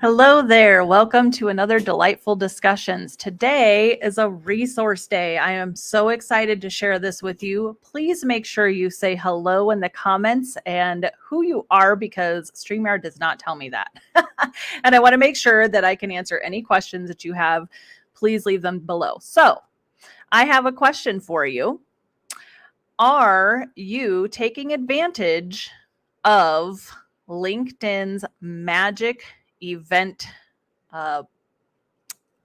Hello there. Welcome to another Delightful Discussions. Today is a resource day. I am so excited to share this with you. Please make sure you say hello in the comments and who you are because StreamYard does not tell me that. And I want to make sure that I can answer any questions that you have. Please leave them below. So I have a question for you. Are you taking advantage of LinkedIn's magic event? I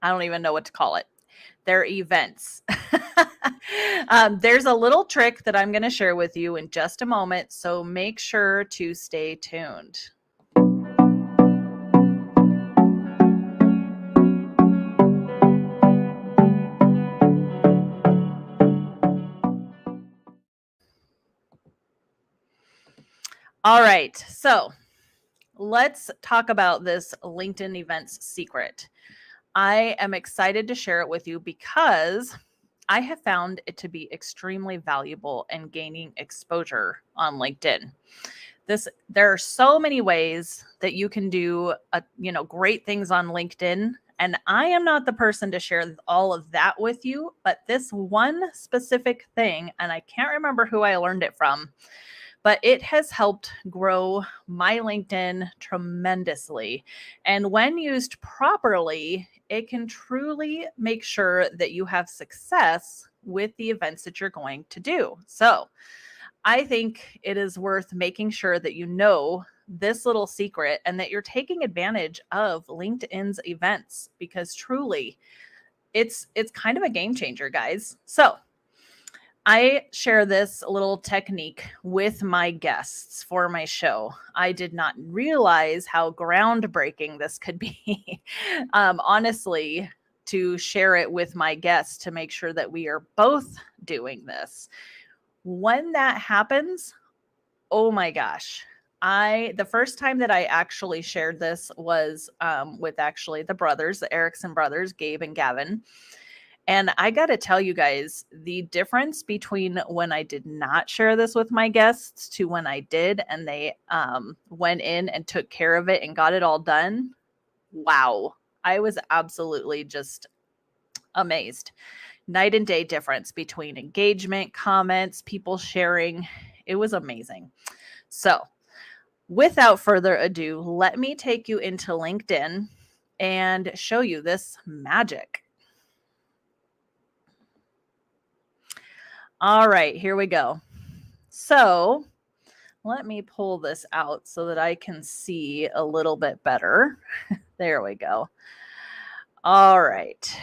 don't even know what to call it. They're events. There's a little trick that I'm going to share with you in just a moment, so make sure to stay tuned. All right, so let's talk about this LinkedIn events secret. I am excited to share it with you because I have found it to be extremely valuable in gaining exposure on LinkedIn. There are so many ways that you can do great things on LinkedIn, and I am not the person to share all of that with you, but this one specific thing, and I can't remember who I learned it from, but it has helped grow my LinkedIn tremendously. And when used properly, it can truly make sure that you have success with the events that you're going to do. So I think it is worth making sure that you know this little secret and that you're taking advantage of LinkedIn's events because truly it's kind of a game changer, guys. So I share this little technique with my guests for my show. I did not realize how groundbreaking this could be. Honestly, to share it with my guests to make sure that we are both doing this. When that happens, oh my gosh. The first time that I actually shared this was with actually the brothers, the Erickson brothers, Gabe and Gavin. And I got to tell you guys, the difference between when I did not share this with my guests to when I did, and they went in and took care of it and got it all done. Wow. I was absolutely just amazed. Night and day difference between engagement, comments, people sharing. It was amazing. So, without further ado, let me take you into LinkedIn and show you this magic. All right, here we go. So let me pull this out so that I can see a little bit better. There we go. All right.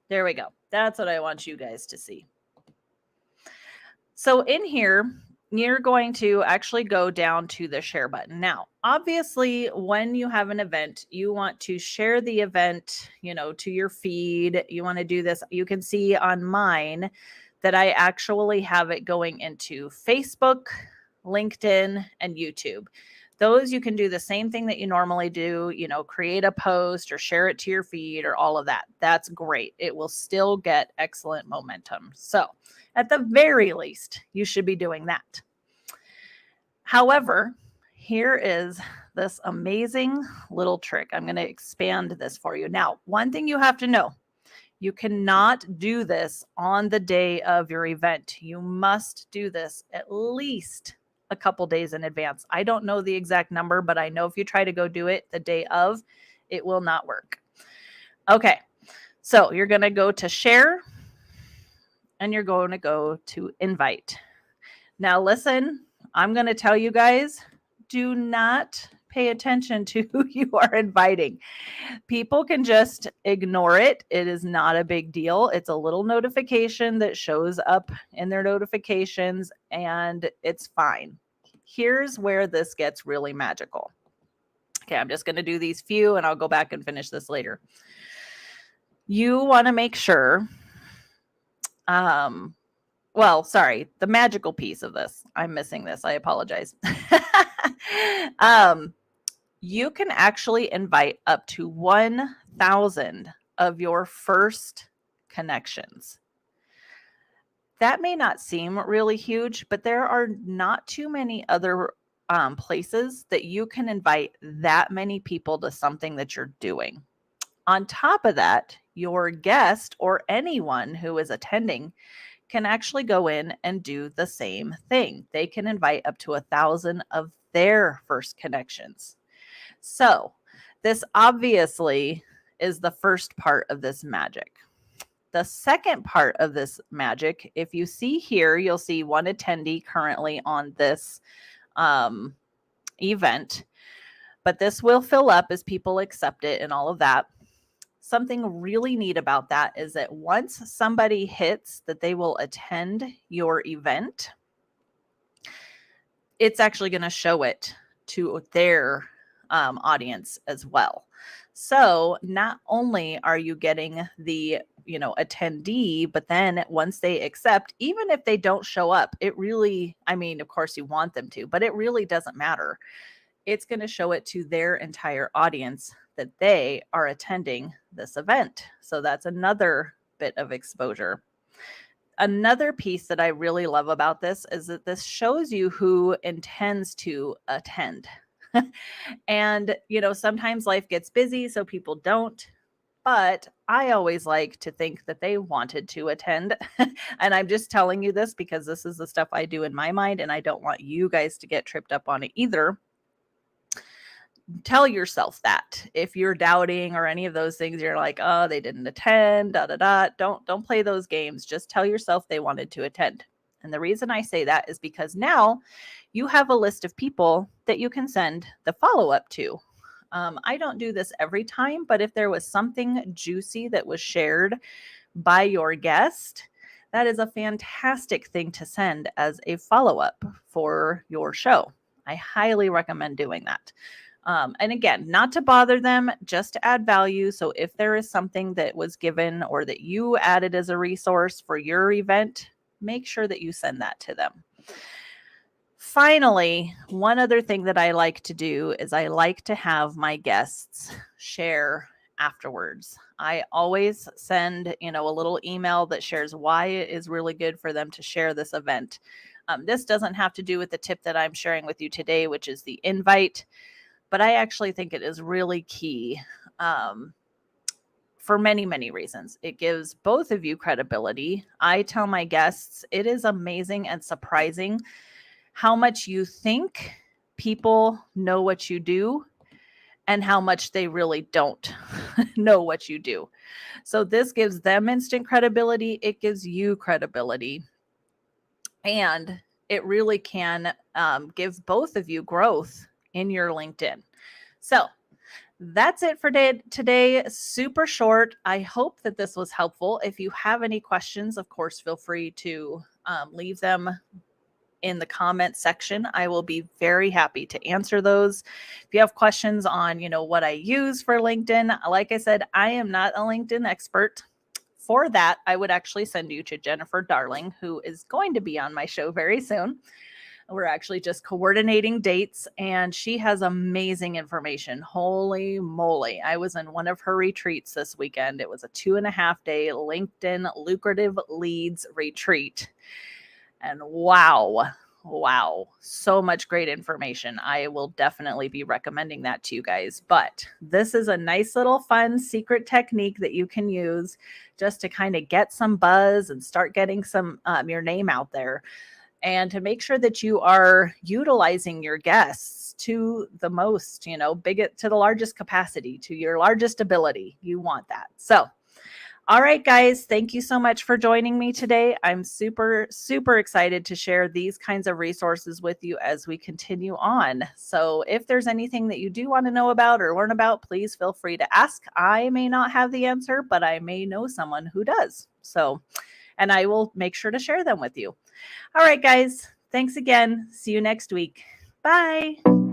There we go. That's what I want you guys to see. So in here, you're going to actually go down to the share button. Now, obviously, when you have an event, you want to share the event, to your feed. You want to do this. You can see on mine that I actually have it going into Facebook, LinkedIn, and YouTube. Those you can do the same thing that you normally do, create a post or share it to your feed or all of that. That's great. It will still get excellent momentum. So at the very least, you should be doing that. However, here is this amazing little trick. I'm going to expand this for you. Now, one thing you have to know, you cannot do this on the day of your event. You must do this at least a couple days in advance. I don't know the exact number, but I know if you try to go do it the day of, it will not work. Okay, so you're going to go to share and you're going to go to invite. Now, listen, I'm going to tell you guys, do not pay attention to who you are inviting. People can just ignore it. It is not a big deal. It's a little notification that shows up in their notifications, and it's fine. Here's where this gets really magical. Okay, I'm just going to do these few, and I'll go back and finish this later. You want to make sure, the magical piece of this. I'm missing this. I apologize. You can actually invite up to 1,000 of your first connections. That may not seem really huge, but there are not too many other places that you can invite that many people to something that you're doing. On top of that, your guest or anyone who is attending can actually go in and do the same thing. They can invite up to 1,000 of their first connections. So, this obviously is the first part of this magic. The second part of this magic, if you see here, you'll see one attendee currently on this event, but this will fill up as people accept it and all of that. Something really neat about that is that once somebody hits that they will attend your event, it's actually going to show it to their audience as well. So not only are you getting the attendee, but then once they accept, even if they don't show up, it really, I mean, of course you want them to, but it really doesn't matter. It's going to show it to their entire audience that they are attending this event. So that's another bit of exposure. Another piece that I really love about this is that this shows you who intends to attend. And, sometimes life gets busy, so people don't. But I always like to think that they wanted to attend. And I'm just telling you this because this is the stuff I do in my mind, and I don't want you guys to get tripped up on it either. Tell yourself that. If you're doubting or any of those things, you're like, oh, they didn't attend, Don't play those games. Just tell yourself they wanted to attend. And the reason I say that is because now you have a list of people that you can send the follow-up to. I don't do this every time, but if there was something juicy that was shared by your guest, that is a fantastic thing to send as a follow-up for your show. I highly recommend doing that. And again, not to bother them, just to add value. So if there is something that was given or that you added as a resource for your event, make sure that you send that to them. Finally, one other thing that I like to do is I like to have my guests share afterwards. I always send, a little email that shares why it is really good for them to share this event. This doesn't have to do with the tip that I'm sharing with you today, which is the invite. But I actually think it is really key for many, many reasons. It gives both of you credibility. I tell my guests, it is amazing and surprising how much you think people know what you do and how much they really don't know what you do. So this gives them instant credibility. It gives you credibility. And it really can give both of you growth in your LinkedIn. So that's it for today. Super short. I hope that this was helpful. If you have any questions, of course, feel free to leave them in the comment section. I will be very happy to answer those. If you have questions on, what I use for LinkedIn, like I said, I am not a LinkedIn expert. For that, I would actually send you to Jennifer Darling, who is going to be on my show very soon. We're actually just coordinating dates, and she has amazing information. Holy moly. I was in one of her retreats this weekend. It was a 2.5-day LinkedIn lucrative leads retreat. And wow, so much great information. I will definitely be recommending that to you guys. But this is a nice little fun secret technique that you can use just to kind of get some buzz and start getting some your name out there. And to make sure that you are utilizing your guests to the most, to the largest capacity, to your largest ability. You want that. So, all right, guys, thank you so much for joining me today. I'm super, super excited to share these kinds of resources with you as we continue on. So if there's anything that you do want to know about or learn about, please feel free to ask. I may not have the answer, but I may know someone who does. And I will make sure to share them with you. All right, guys, thanks again. See you next week. Bye.